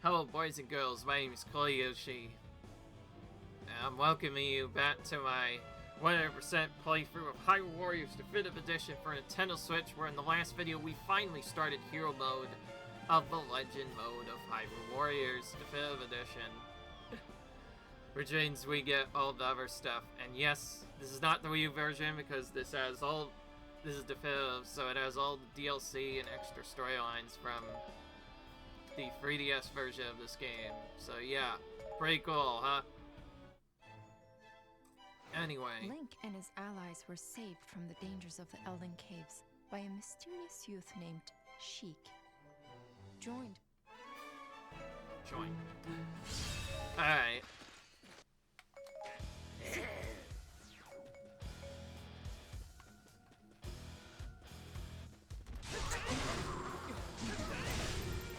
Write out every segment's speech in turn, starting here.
Hello boys and girls, my name is Koyoshi. I'm welcoming you back to my 100% playthrough of Hyrule Warriors Definitive Edition for Nintendo Switch, where in the last video we finally started Hero Mode of the Legend mode of Hyrule Warriors Definitive Edition. Which means we get all the other stuff, and yes, this is not the Wii U version because this is definitive, so it has all the DLC and extra storylines from the 3DS version of this game. So yeah, pretty cool, huh? Anyway. Link and his allies were saved from the dangers of the Elden Caves by a mysterious youth named Sheik. Joined. Alright.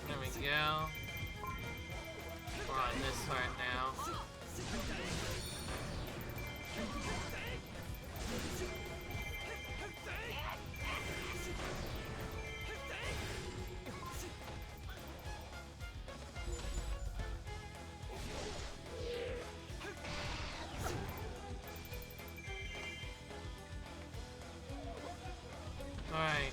There we go. We're on this right now. Alright.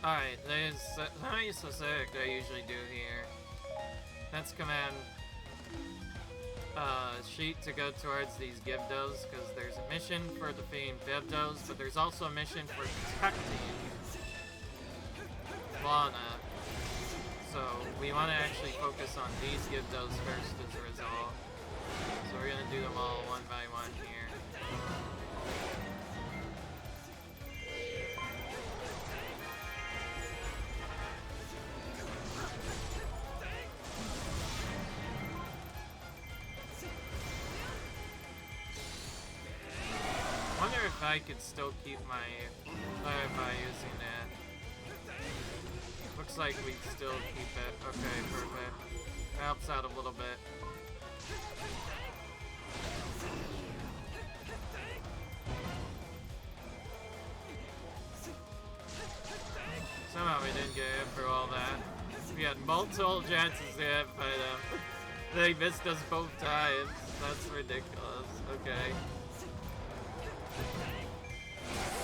Alright, there's something specific I usually do here. That's command sheet to go towards these Gibdos, because there's a mission for defeating Gibdos, but there's also a mission for protecting Lana. So we want to actually focus on these Gibdos first as a result. So we're gonna do them all one by one here. I wonder if I could still keep my fire by using that. Looks like we still keep it. Okay, perfect. Helps out a little bit. Somehow we didn't get hit for all that. We had multiple chances to hit by them. They missed us both times. That's ridiculous. Okay.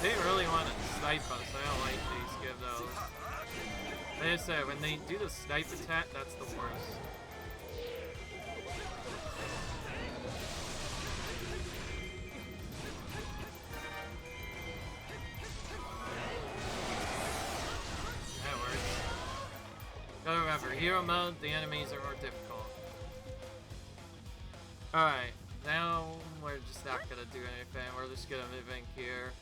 They really want to snipe us. I don't like these Gibdos. Like I said, when they do the snipe attack, that's the worst. That works. Gotta remember, hero mode, the enemies are more difficult. Alright, now we're just not gonna do anything. We're just gonna move in here.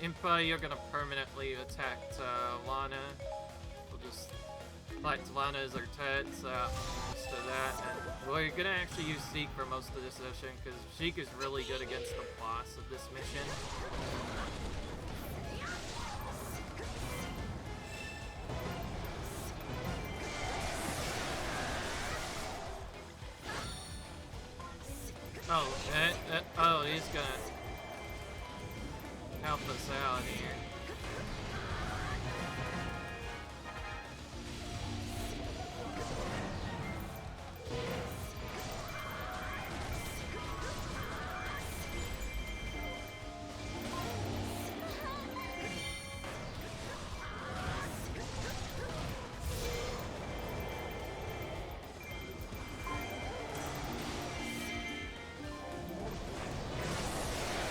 And Impa, you're gonna permanently attack Lana. We'll just select Lana as our Ted, so just do that. And we're gonna actually use Sheik for most of this mission, because Sheik is really good against the boss of this mission. Oh, he's gonna help us out here.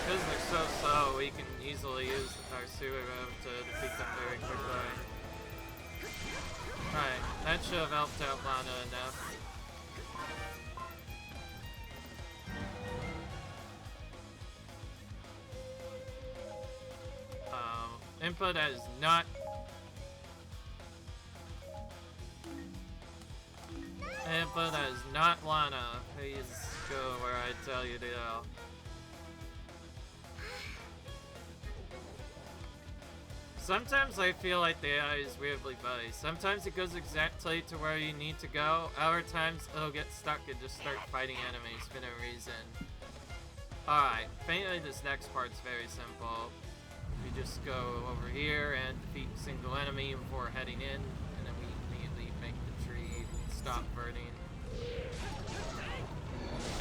Because they're so slow, we can easily use our sewer move to defeat them very quickly. Alright, that should have helped out Lana enough. Impa, that is not... Impa, that is not Lana. Please go where I tell you to go. Sometimes I feel like the AI is weirdly buggy. Sometimes it goes exactly to where you need to go. Other times it'll get stuck and just start fighting enemies for no reason. Alright, faintly this next part's very simple. We just go over here and defeat a single enemy before heading in, and then we immediately make the tree stop burning.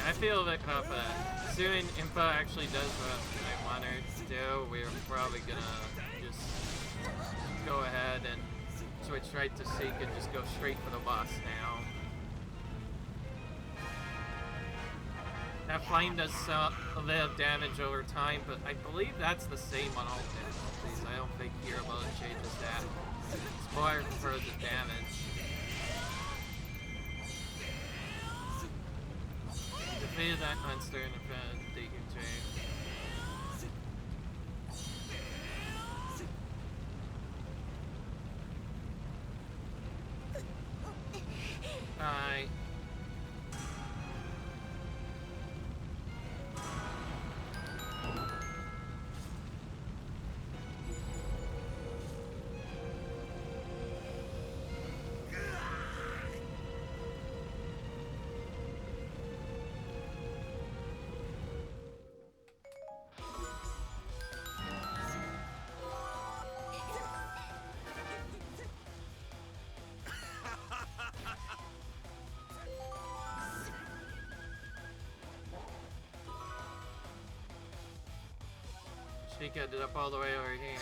I feel a bit confident. Assuming Impa actually does what I want her to do, we're probably gonna just go ahead and switch right to Seek and just go straight for the boss now. That flame does a bit of damage over time, but I believe that's the same on all difficulties. I don't think Hero Mode changes that. It's more for the damage. Defeated that monster in front of the DQ. Alright. She ended up all the way over here.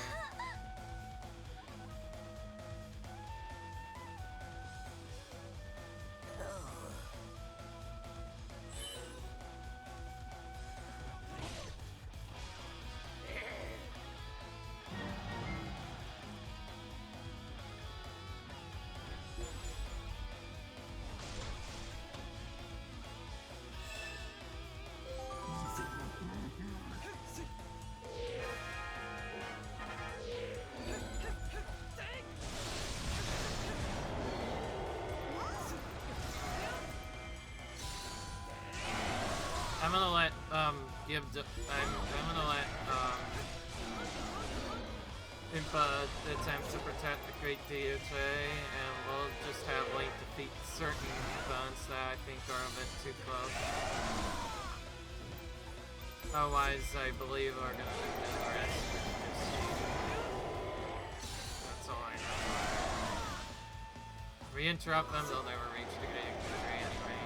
I'm gonna let Impa attempt to protect the Great DOJ, and we'll just have Link defeat certain opponents that I think are a bit too close. Otherwise, I believe we're gonna do the rest. That's all I know. If we interrupt them, they'll never reach the Great DOJ anyway.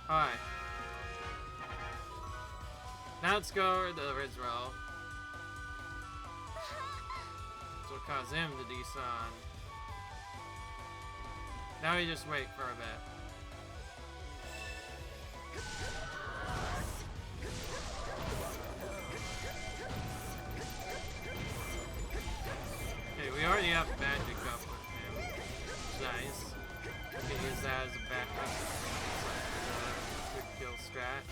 Alright. Now let's go over to Rizro. Which will cause him to despawn. Now we just wait for a bit. Okay, we already have magic up with him. Nice. We can use that as a backup. Quick kill strat.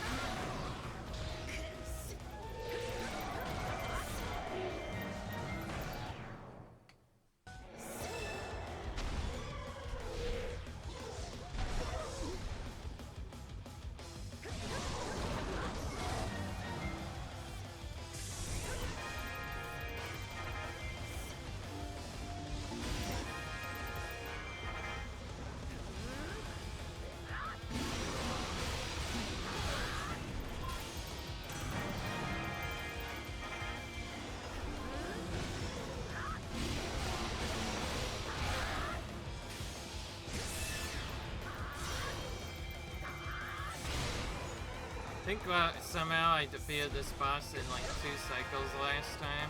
I think somehow I defeated this boss in like 2 cycles last time.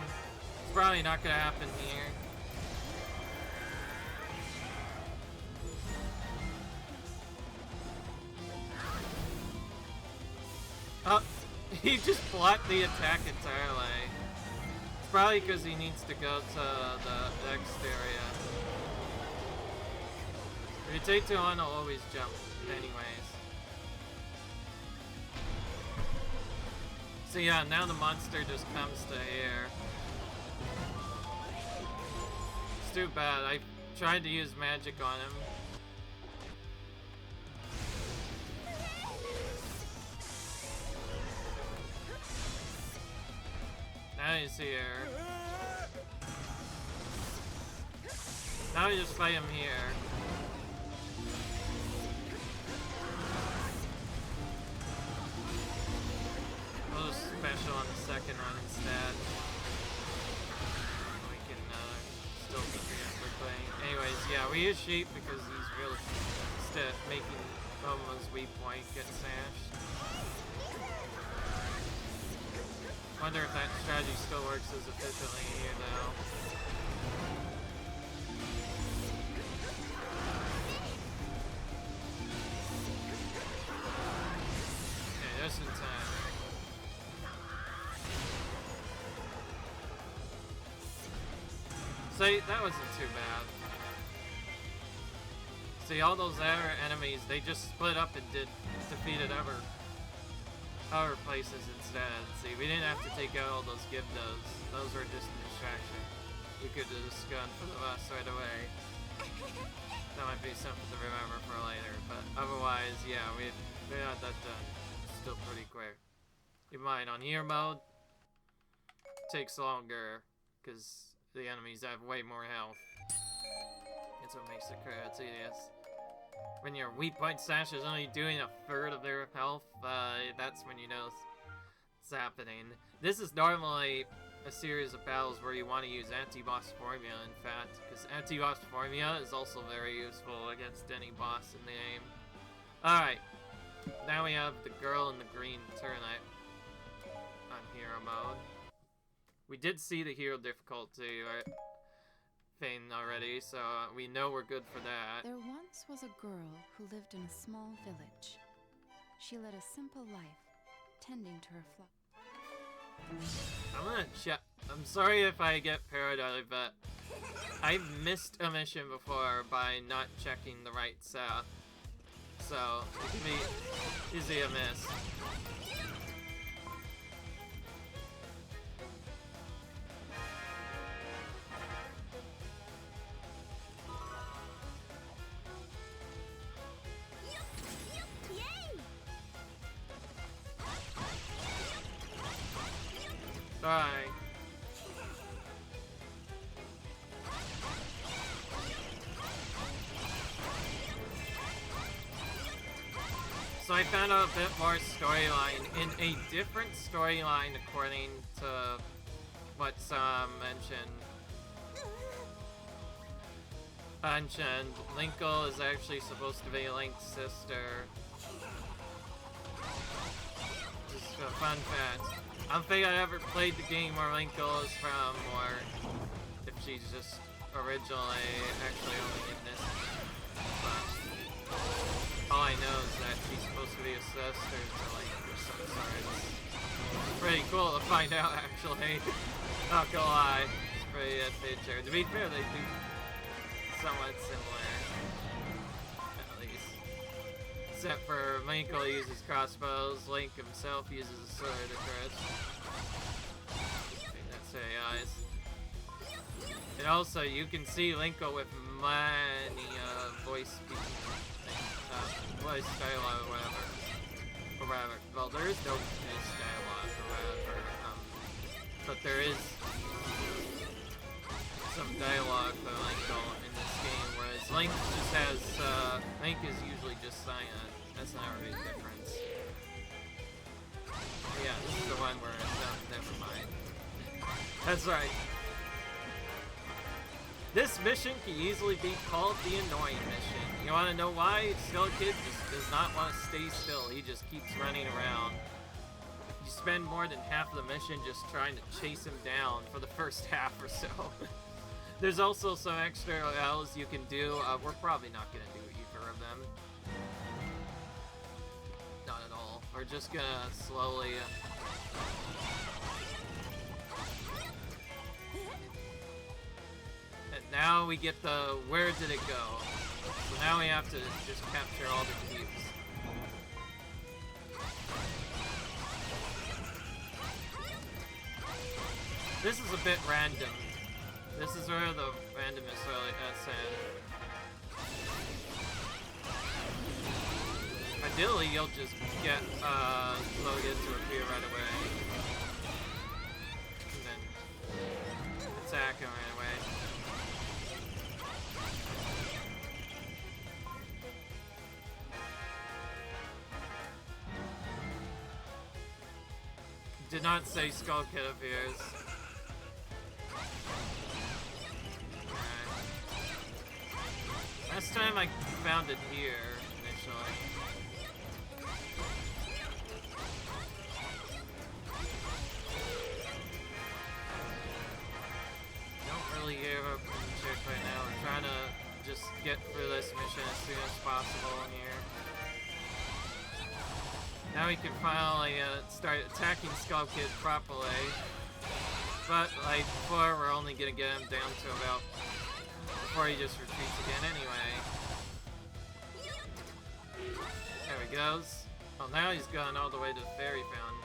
It's probably not gonna happen here. Oh, he just blocked the attack entirely. It's probably because he needs to go to the next area. If you take too long, I'll always jump anyways. So yeah, now the monster just comes to here. too bad. I tried to use magic on him. Now he's here. Now we just fight him here. We'll just special on the second run instead. We can still be playing. Anyways, yeah, we use Sheep because he's really making Momo's weak point get smashed. Wonder if that strategy still works as efficiently here though. Okay, just in time. See, that wasn't too bad. See, all those other enemies, they just split up and defeated other places instead. See, we didn't have to take out all those Gibdos. Those were just a distraction. We could have just gone for the boss right away. That might be something to remember for later, but otherwise, yeah, we got that done. Still pretty quick. Keep in mind, on year mode, takes longer, because the enemies have way more health. That's what makes it tedious. When your weak point slash is only doing a third of their health, that's when you know it's happening. This is normally a series of battles where you want to use anti-boss formula, in fact, because anti-boss formula is also very useful against any boss in the game. Alright, now we have the girl in the green turnip on hero mode. We did see the hero difficulty, right? Already, so we know we're good for that. There once was a girl who lived in a small village. She led a simple life, tending to her flock. I'm gonna check. I'm sorry if I get paranoid, but I've missed a mission before by not checking the right stuff. So it can be easy a miss. Bye. So I found out a bit more storyline in a different storyline according to what's mentioned. Linkle is actually supposed to be Link's sister. Just a fun fact. I don't think I ever played the game where Linkle is from, or if she's just originally actually only in this. But all I know is that she's supposed to be a sister to Link or some sort. It's pretty cool to find out, actually. Not gonna lie, it's pretty adventure. To be fair, they do somewhat similar, at least. Except for Linkle uses crossbows, Link himself uses a sword to crush. That's AIs. And also, you can see Linkle with many voice speaking, voice dialogue or whatever. Well, there is no voice dialogue or whatever, but there is some dialogue for Linkle in this game, whereas Link just has, Link is usually just silent. That's not really the difference. But yeah, this is the one where, never mind. That's right. This mission can easily be called the annoying mission. You wanna know why? Skulltulas just does not want to stay still. He just keeps running around. You spend more than half of the mission just trying to chase him down for the first half or so. There's also some extra L's you can do. We're probably not gonna do either of them. Not at all. We're just gonna slowly... And now we get the where did it go? So now we have to just capture all the cubes. This is a bit random. This is where the randomness really gets in. Ideally, you'll just get Logan to appear right away. And then attack him right away. Did not say Skull Kid appears. Alright. Last time I found it here, initially. Don't really give up shit right now. We're trying to just get through this mission as soon as possible in here. Now we can finally start attacking Skull Kid properly. But, like before, we're only gonna get him down to about... before he just retreats again anyway. There he goes. Oh, now he's gone all the way to the fairy fountain.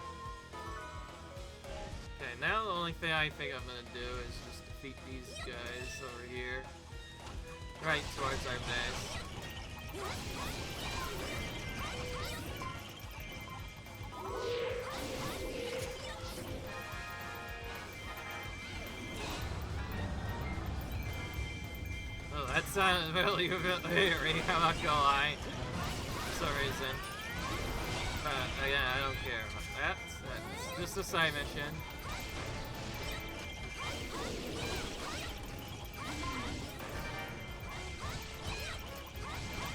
Okay, now the only thing I think I'm gonna do is just defeat these guys over here. Right towards our base. Oh, that sounded really a bit eerie, I'm not gonna lie. For some reason. But, again, I don't care about that. That's just a side mission.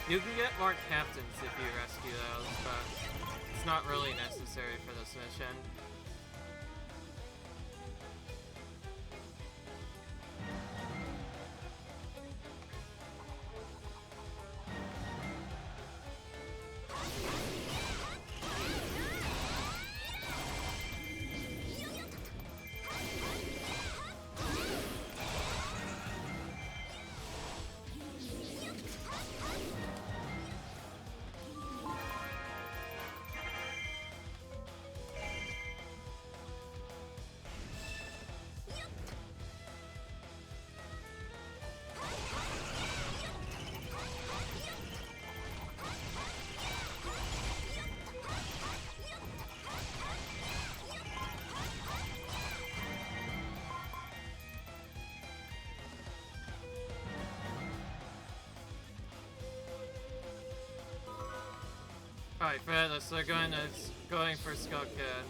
You can get more captains if you rescue those, but it's not really necessary for this mission. Alright, Fredless, they're going for Skull Kid.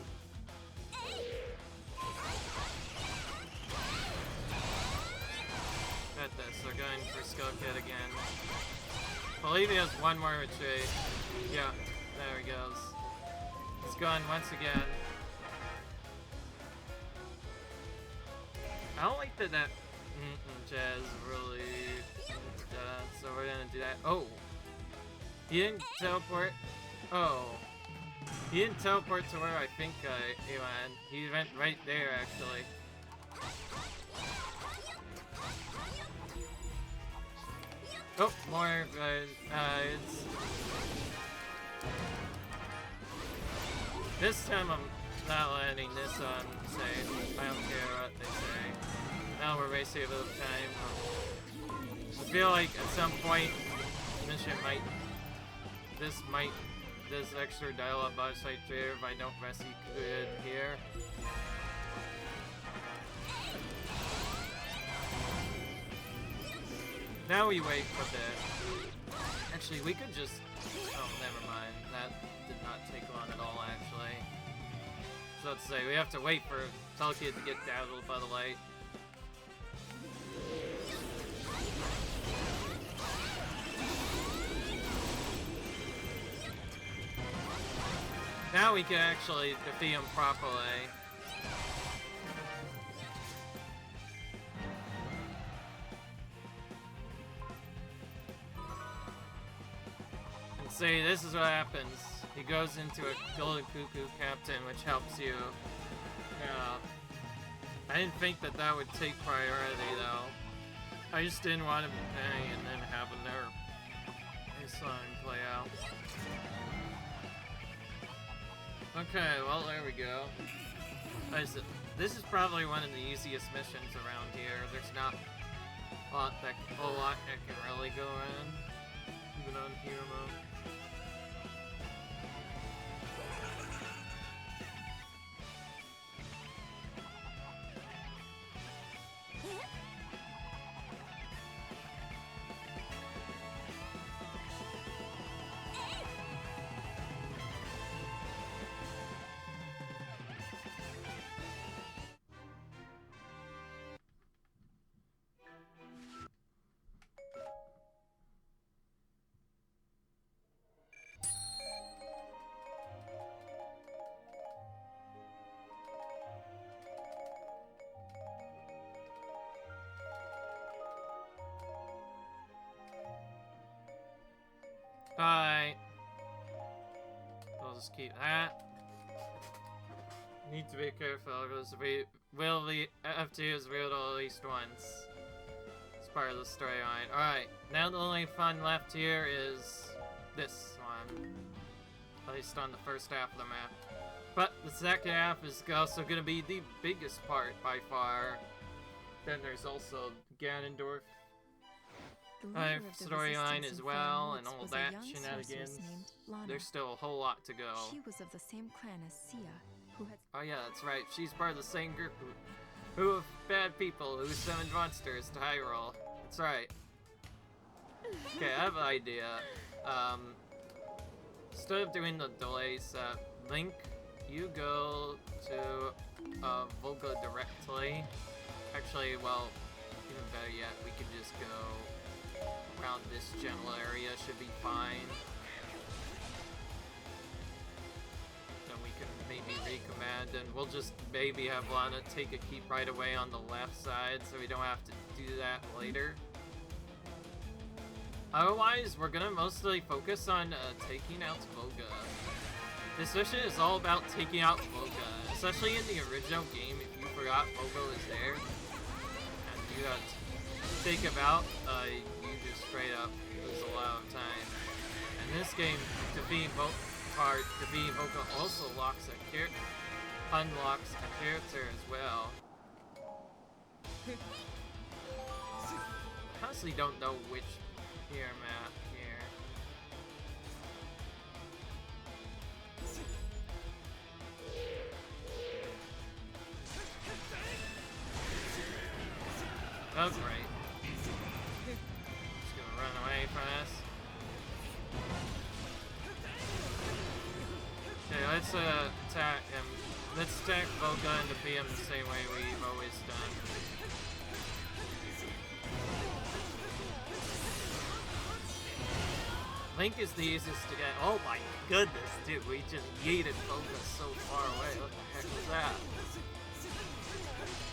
At this, they're going for Skull Kid again. I believe he has one more retreat. Yeah, there he goes. He's gone once again. I don't like that Jazz really... so we're gonna do that. Oh! He didn't teleport. Oh. He didn't teleport to where I think he went. He went right there, actually. Oh, more guys. This time I'm not landing this on safe. I don't care what they say. Now we're wasting a little time. I feel like at some point, mission this extra dial-up boss fight here if I don't rescue Good here. Now we wait for that. Actually, we could just... oh, never mind. That did not take long at all, actually. So let's say, we have to wait for Skullkid to get dazzled by the light. Now we can actually defeat him properly. And see, this is what happens. He goes into a golden Cucco captain, which helps you. I didn't think that that would take priority, though. I just didn't want to bang and then have a nerf. I saw him play out. Okay, well, there we go. This is probably one of the easiest missions around here. There's not a lot that can really go in, even on hero mode. Alright. I'll just keep that. Need to be careful because we will have to use Riddle at least once. It's part of the storyline. Alright, now the only fun left here is this one. At least on the first half of the map. But the second half is also going to be the biggest part by far. Then there's also Ganondorf. Storyline as well, and all that shenanigans. There's still a whole lot to go. She was of the same clan as Sia, who had... Oh yeah, that's right. She's part of the same group who of bad people who summoned monsters to Hyrule. That's right. Okay, I have an idea. Instead of doing the delays, Link, you go to Volga directly. Actually, well, even better yet, we can just go around this general area, should be fine. Then we can maybe recommand, and we'll just maybe have Lana take a keep right away on the left side, so we don't have to do that later. Otherwise, we're gonna mostly focus on taking out Volga. This mission is all about taking out Volga, especially in the original game. If you forgot Volga was there, and you had to take him out, you just straight up lose a lot of time. And this game, defeating Volga also unlocks a character as well. I honestly don't know which map here. Oh great. Just gonna run away from us. Okay, let's attack him. Let's attack Volga and defeat him the same way we've always done. Link is the easiest to get. Oh my goodness, dude, we just yeeted Volga so far away. What the heck was that?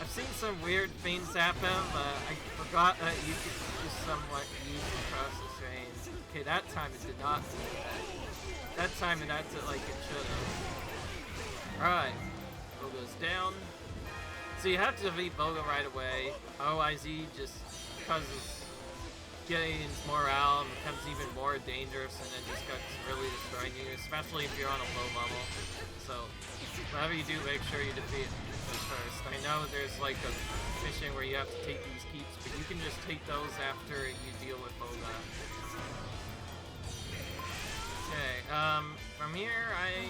I've seen some weird things happen, but I forgot that you could just somewhat use the process range. Okay, that time it did not. That time it acted like it should have. Alright, Volga's down. So you have to defeat Volga right away, otherwise he just causes gains morale and becomes even more dangerous, and then just gets really destroying you, especially if you're on a low level. So whatever you do, make sure you defeat it first. I know there's like a mission where you have to take these keeps, but you can just take those after you deal with Volga. Okay, from here I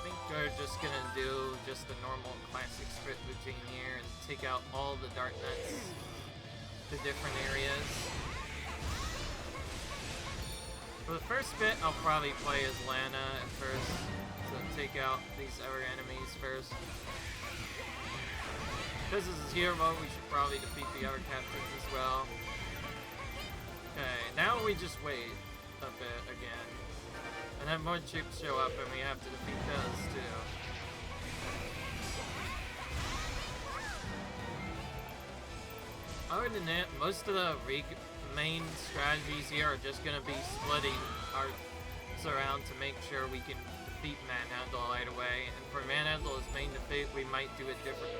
think we're just gonna do just the normal classic script routine here and take out all the Dark Nuts to different areas. For the first bit, I'll probably play as Lana at first, to take out these other enemies first. Because this is hero mode, we should probably defeat the other captains as well. Okay, now we just wait a bit again. And then more troops show up and we have to defeat those too. Other than that, most of the main strategies here are just going to be splitting our around to make sure we can defeat Manhandle right away. And for Manhandle's main defeat, we might do it differently.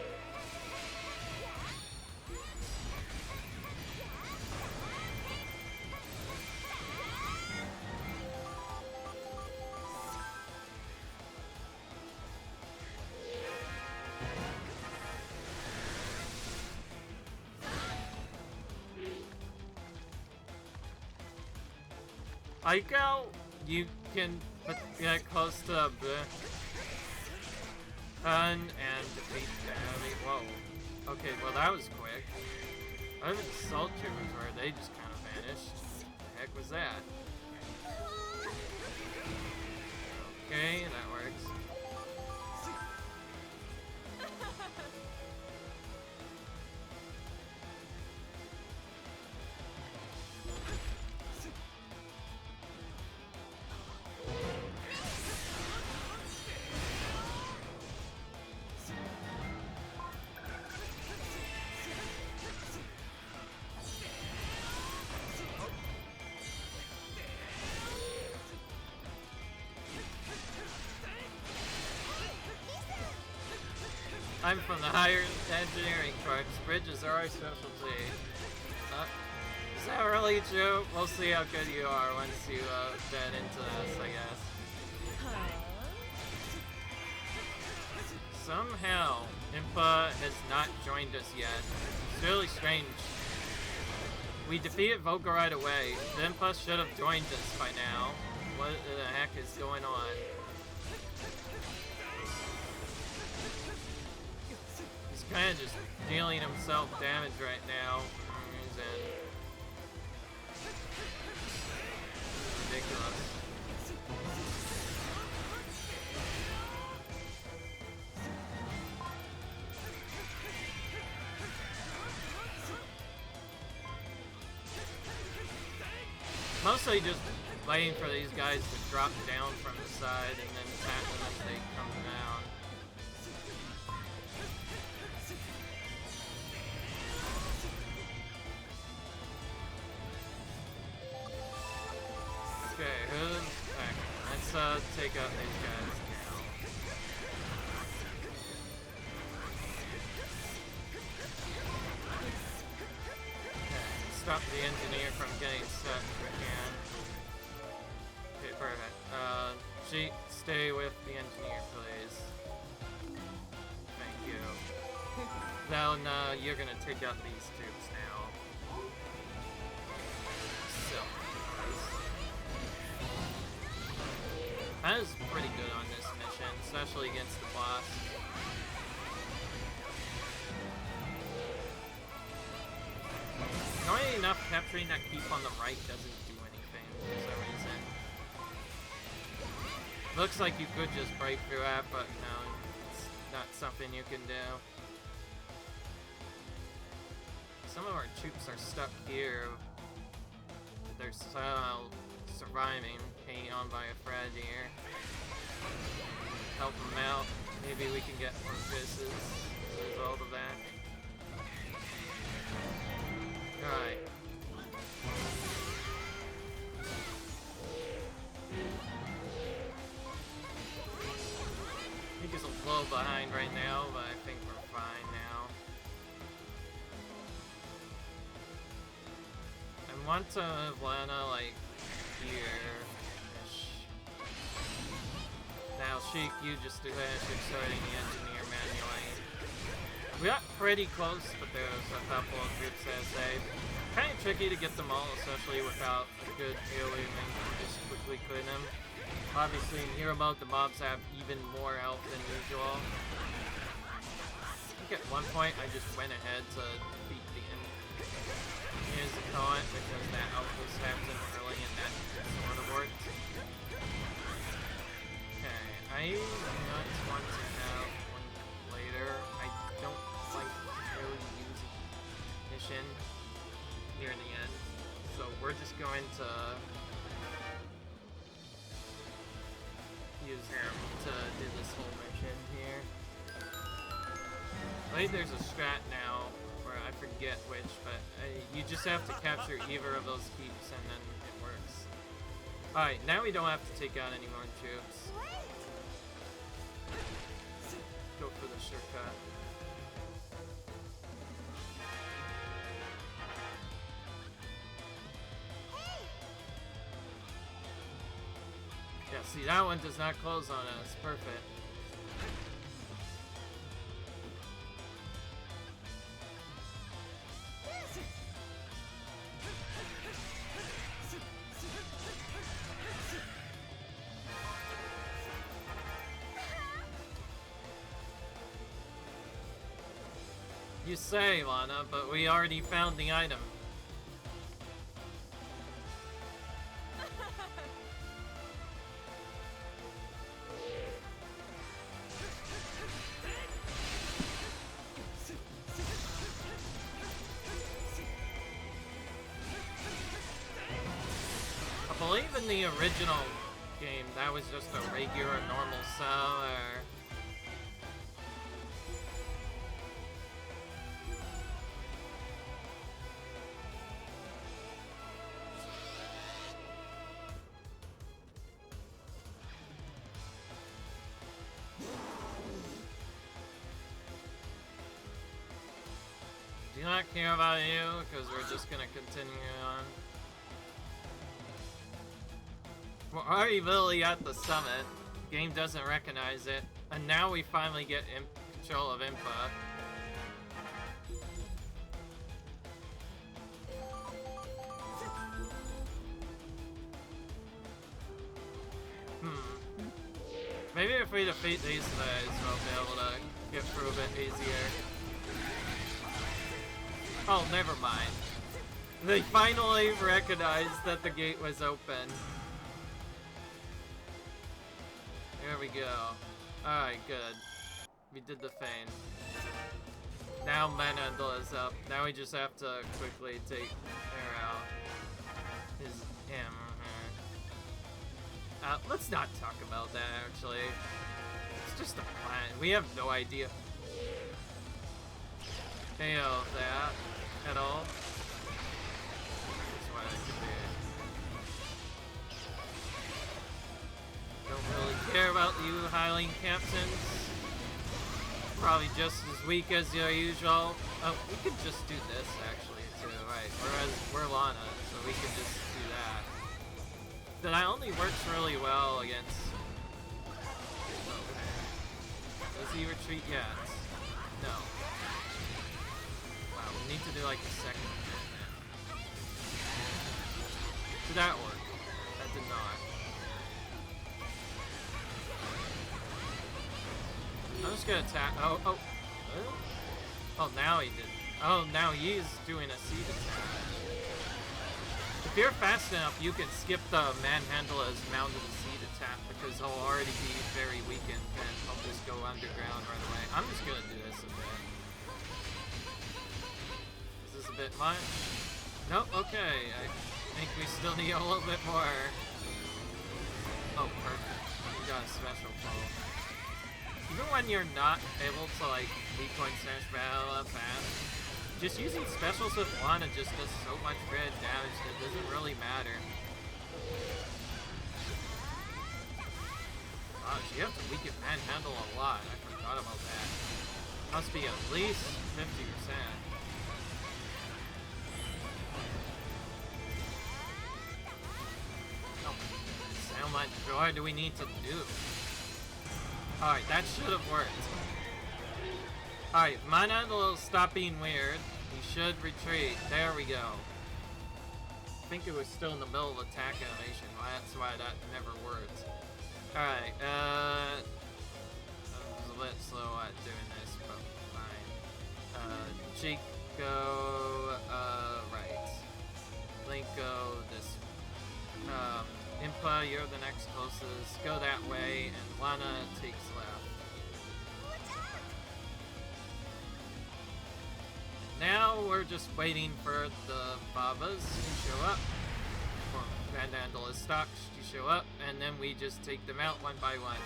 like how you can get close to the and defeat the enemy. Whoa. Okay, well that was quick. I haven't Salt Troopers where they just kind of vanished. The heck was that? Okay, that works. I'm from the higher engineering corps. Bridges are our specialty. Is that really true? We'll see how good you are once you get into this, I guess. Somehow, Impa has not joined us yet. It's really strange. We defeated Volga right away. Impa should have joined us by now. What the heck is going on? He's kind of just dealing himself damage right now. He's in. Ridiculous. Mostly just waiting for these guys to drop down from the side and then attack them as they come down. Okay, who's back? Let's take out these guys now. Okay, stop the engineer from getting stuck if we can. Okay, perfect. She, stay with the engineer, please. Thank you. Then, you're gonna take out these troops now. So, that is pretty good on this mission, especially against the boss. Annoying enough, capturing that keep on the right doesn't do anything for some reason. Looks like you could just break through that, but no, it's not something you can do. Some of our troops are stuck here. They're somehow surviving, hanging on by a thread here. Help them out. Maybe we can get more fishes as a result of that. Alright. I think it's a little behind right now, but I think we're fine now. I want to have Lana, like, here-ish. Now, Sheik, you just do that, you're starting the engineer manually. We got pretty close, but there was a couple of groups that I saved. Kind of tricky to get them all, especially without a good AoE and just quickly clean them. Obviously, in hero mode, the mobs have even more health than usual. I think at one point, I just went ahead to defeat the enemy. Here's the comment, because that outpost happened early and that sort of worked. Okay, I not want to have one later. I don't like really using mission near the end, so we're just going to use him to do this whole mission here. I think there's a strat now where I forget which, but you just have to capture either of those keeps and then it works. Alright, now we don't have to take out any more troops. Go for the shortcut. Yeah, see, that one does not close on us. Perfect. You say, Lana, but we already found the item. I believe in the original game, that was just a regular normal cell, or... Do not care about you, because we're just gonna continue on. We're already literally at the summit. Game doesn't recognize it. And now we finally get control of Impa. Maybe if we defeat these guys, we'll be able to get through a bit easier. Oh, never mind. They finally recognized that the gate was open. There we go. Alright, good. We did the feint. Now Manhandle is up. Now we just have to quickly take her out. Him. Let's not talk about that, actually. It's just a plan. We have no idea. Fail that at all. That's why that could be. Don't really care about you, Hylian captains. Probably just as weak as your usual. Oh, we could just do this, actually, too. Right, whereas we're Lana, so we could just do that. That only works really well against... Okay. Does he retreat yet? No. Wow, we need to do like a second. Did that work? That did not. I'm just gonna attack. Oh, now he did. Oh, now he's doing a seed attack. If you're fast enough, you can skip the Manhandle as mounted a seed attack because he'll already be very weakened and he'll just go underground right away. I'm just gonna do this a bit. Is this a bit much? Nope, okay. I think we still need a little bit more. Oh, perfect. We got a special flow. Even when you're not able to, like, weak point smash battle fast, just using specials with Lana just does so much red damage that it doesn't really matter. Gosh, you have to weaken Manhandle a lot. I forgot about that. Must be at least 50%. Oh, how much more do we need to do? Alright, that should have worked. Alright, Manhandle will stop being weird. He should retreat. There we go. I think it was still in the middle of attack animation. That's why that never worked. Alright, I was a bit slow at doing this, but fine. Chico, right. Linko, this, Impa, you're the next closest. Go that way, and Lana takes left. Now we're just waiting for the Babas to show up, or Manhandle stocks to show up, and then we just take them out one by one.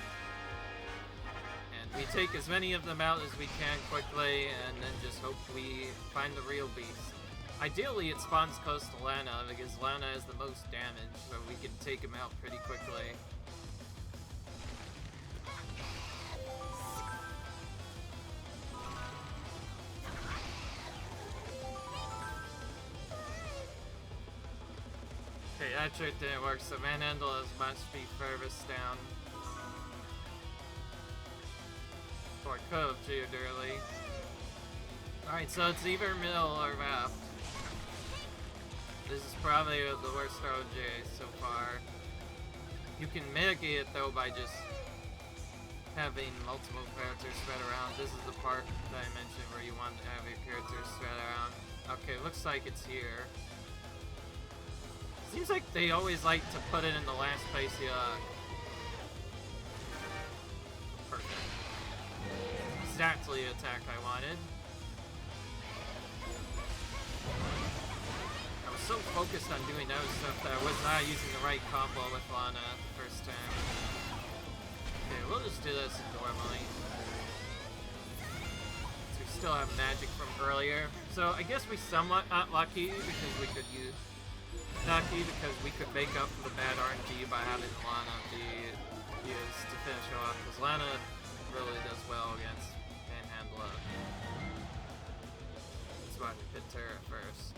And we take as many of them out as we can quickly, and then just hope we find the real beast. Ideally it spawns close to Lana, because Lana has the most damage, so we can take him out pretty quickly. Okay, that trick didn't work, so Manhandle must be furthest down. Or I could have cheered early. Alright, so it's either middle or left. This is probably the worst OJ so far. You can mitigate it though by just having multiple characters spread around. This is the part that I mentioned where you want to have your characters spread around. Okay, looks like it's here. Seems like they always like to put it in the last place you perfect. Exactly the attack I wanted. I was so focused on doing those stuff that I was not using the right combo with Lana the first time. Okay, we'll just do this normally. So we still have magic from earlier. So I guess we somewhat got lucky because we could use... Lucky because we could make up for the bad RNG by having Lana be used to finish her off. Because Lana really does well against Manhandla. That's why we picked her at first.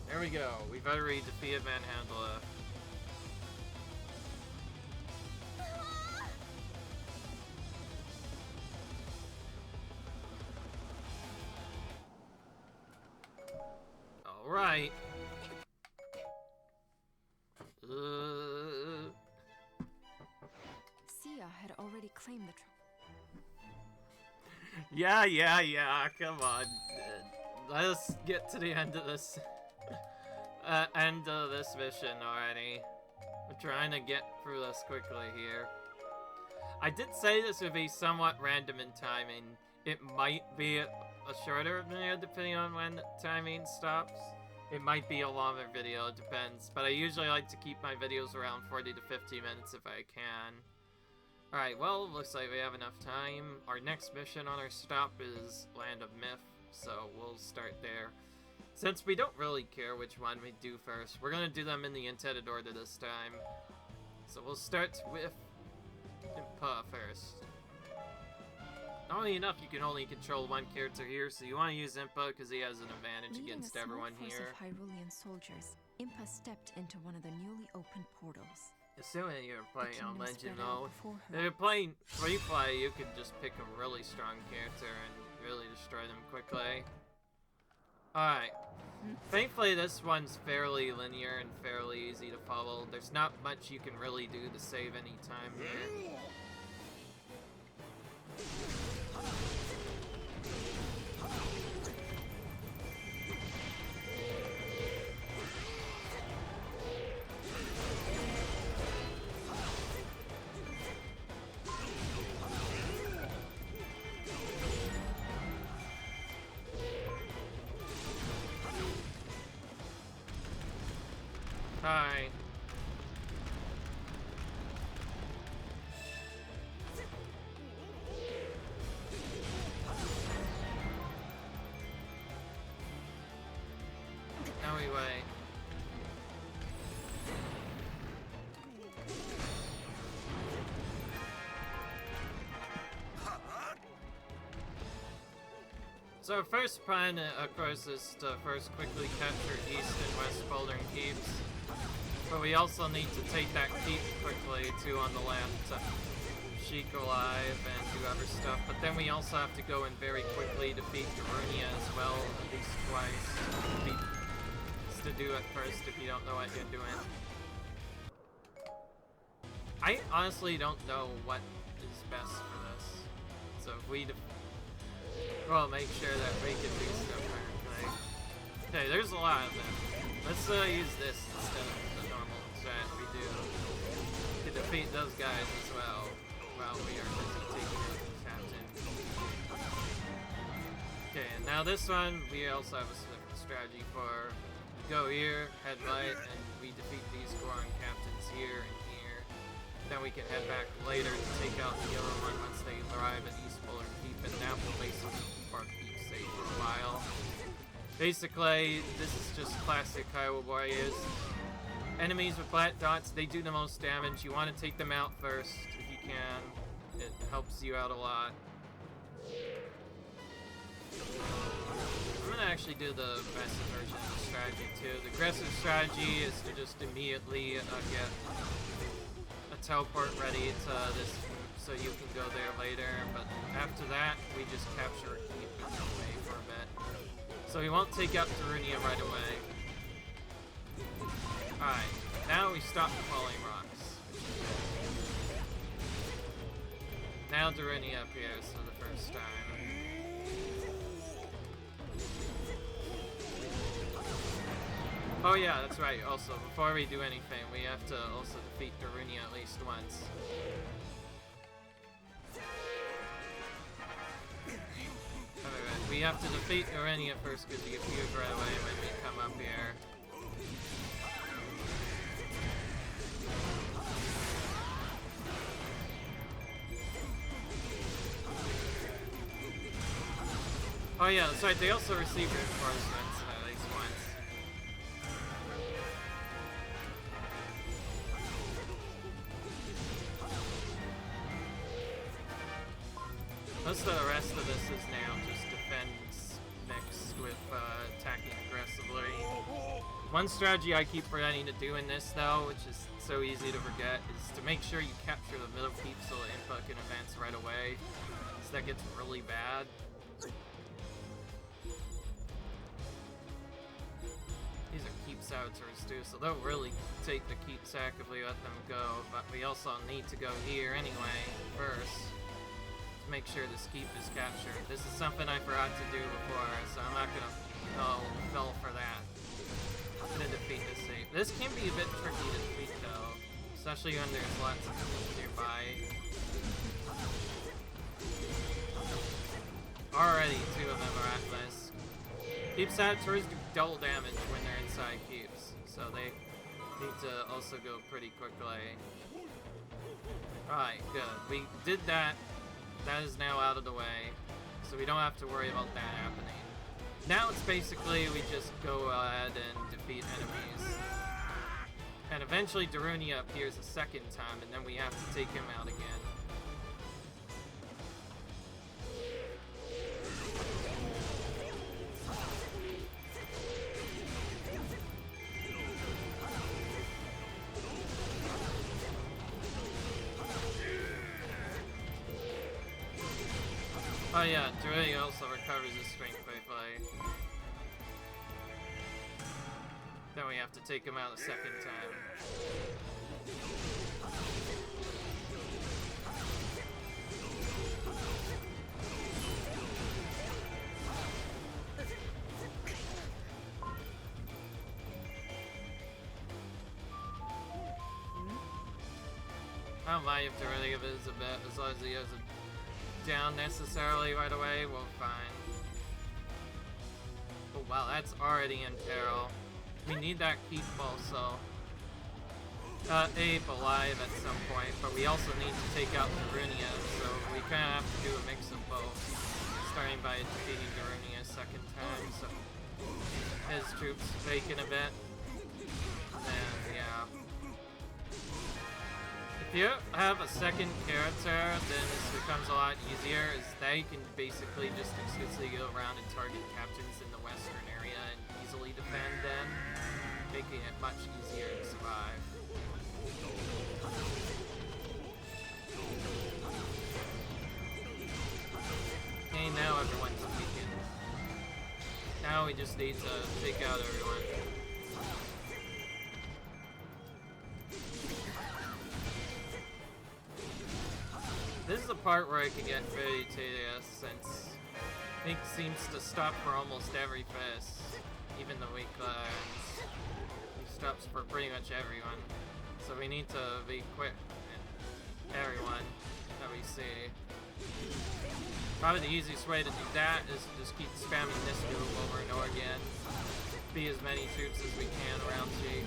There we go. We've already defeated Manhandla. Alright. Sia had already claimed the trophy. Yeah, come on. Let us get to the end of this. End of this mission already. We're trying to get through this quickly here. I did say this would be somewhat random in timing. It might be a shorter video depending on when the timing stops. It might be a longer video, it depends. But I usually like to keep my videos around 40 to 50 minutes if I can. Alright, well, looks like we have enough time. Our next mission on our stop is Land of Myth, so we'll start there. Since we don't really care which one we do first, we're gonna do them in the intended order this time. So we'll start with Impa first. Oddly enough, you can only control one character here, so you want to use Impa because he has an advantage against everyone here. Leading a small force of Hyrulean soldiers, Impa stepped into one of the newly opened portals. Assuming you're playing on Legend mode. If you're playing free play, you can just pick a really strong character and really destroy them quickly. Alright. Thankfully, this one's fairly linear and fairly easy to follow. There's not much you can really do to save any time here. Hi. Now we wait. So our first plan, of course, is to first quickly capture East and West Bouldern Keeps. But we also need to take that keep quickly, too, on the left. Sheik alive and do other stuff. But then we also have to go and very quickly defeat Darunia as well, at least twice. Just to do it first if you don't know what you're doing. I honestly don't know what is best for this. So if we well, make sure that we can do stuff correctly. Okay, there's a lot of them. Let's use this instead of the normal strat we do to defeat those guys as well while we are busy taking out the captain. Okay, and now this one, we also have a different strategy for. We go here, head right, and we defeat these Goron captains here and here. Then we can head back later to take out the other one once they arrive at East Bouldern Keep, and that will basically keep our keep safe for a while. Basically, this is just classic Hyrule Warriors. Enemies with black dots, they do the most damage. You want to take them out first if you can. It helps you out a lot. I'm gonna actually do the aggressive version of the strategy too. The aggressive strategy is to just immediately get a teleport ready to this, so you can go there later. But after that, we just capture a keep and go away for a bit. So we won't take out Darunia right away. Alright, now we stop the falling rocks. Now Darunia appears for the first time. Oh yeah, that's right. Also, before we do anything, we have to also defeat Darunia at least once. Alright, we have to defeat Darunia first because he appears right away when we come up here. Oh yeah, that's right, they also received reinforcements at least once. Most of the rest of this is now just defense mixed with attacking aggressively. One strategy I keep forgetting to do in this though, which is so easy to forget, is to make sure you capture the middle keep so the input can advance right away. Because that gets really bad. These are keep saboteurs too, so they'll really take the keep sack if we let them go, but we also need to go here anyway, first, to make sure this keep is captured. This is something I forgot to do before, so I'm not gonna fall for that. I'm gonna defeat this safe. This can be a bit tricky to defeat though, especially when there's lots of keeps nearby. Already, two of them are at this. Keep saboteurs do double damage when they're inside keeps, so they need to also go pretty quickly. Alright, good. We did that. That is now out of the way, so we don't have to worry about that happening. Now it's basically we just go ahead and defeat enemies. And eventually Darunia appears a second time, and then we have to take him out again. Oh yeah, Darunia also recovers his strength briefly. Then we have to take him out a second time. I don't mind if Darunia is a bit, as long as he has a down necessarily right away, we're fine. Oh wow, that's already in peril. We need that keep also. Ape alive at some point, but we also need to take out Darunia, so we kind of have to do a mix of both. Starting by defeating Darunia a second time, so his troops vacant a bit. And yeah. If you have a second character, then this becomes a lot easier, as they can basically just exclusively go around and target captains in the western area and easily defend them, making it much easier to survive. Okay, now everyone's weakened. Now we just need to take out everyone. This is the part where it can get very tedious, since Link seems to stop for almost every fist, even the weak lands. He stops for pretty much everyone, so we need to be quick and everyone that we see. Probably the easiest way to do that is to just keep spamming this move over and over again. Be as many troops as we can around G.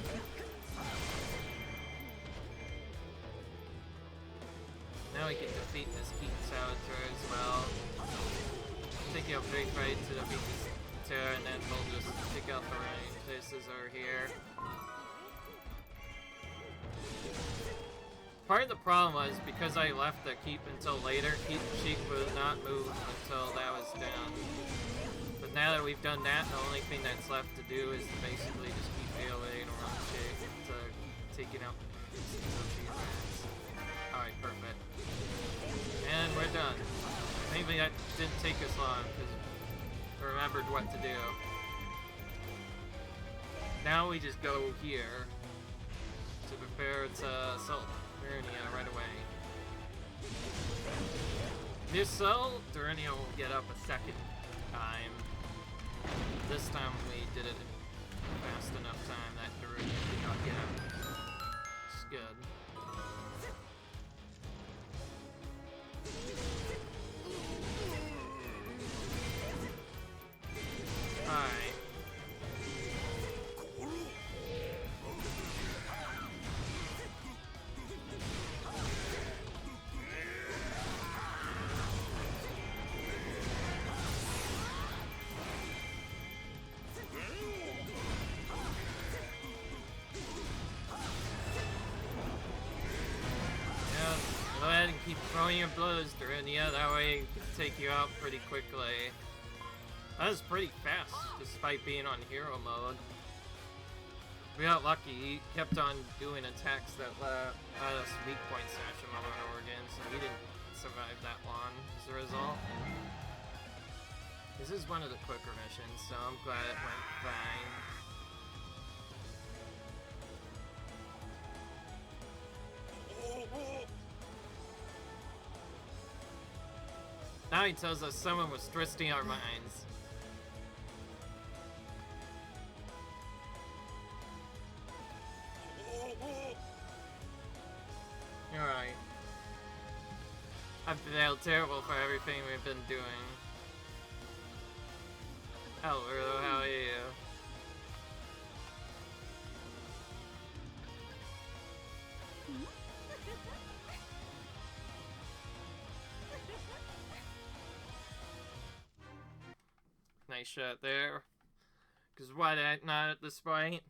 Now we can defeat this Keep Saboteur as well. Taking a big fight to defeat this Terror, and then we'll just pick out the right places over here. Part of the problem was, because I left the Keep until later, Keep Sheep would not move until that was done. But now that we've done that, the only thing that's left to do is to basically just keep AoAing around Sheep to take it out until she advances. Alright, perfect. And we're done. Maybe that didn't take us long, because we remembered what to do. Now we just go here to prepare to assault Darunia right away. If so, Durania will get up a second time. This time we did it in fast enough time that Durania did not get up. It's good. Alright. Go ahead and keep throwing your blows, Durania, that way it can take you out pretty quickly. That was pretty fast, despite being on hero mode. We got lucky, he kept on doing attacks that let us weak point sash him over and over again, so he didn't survive that long as a result. This is one of the quicker missions, so I'm glad it went fine. Now he tells us someone was twisting our minds. You're right. I feel terrible for everything we've been doing. Hello, how are you? Nice shot there. Because why not at this point?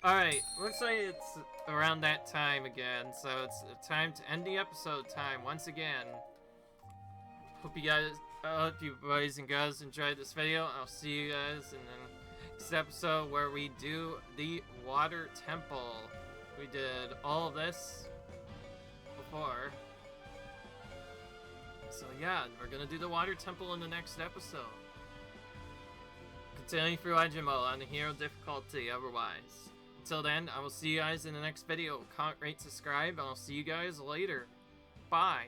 Alright, looks like it's around that time again, so it's time to end the episode time once again. Hope you boys and girls enjoyed this video. I'll see you guys in the next episode where we do the Water Temple. We did all of this before. So yeah, we're gonna do the Water Temple in the next episode. Continuing through Ajimo on the hero difficulty otherwise. Until then, I will see you guys in the next video. Comment, rate, subscribe, and I'll see you guys later. Bye.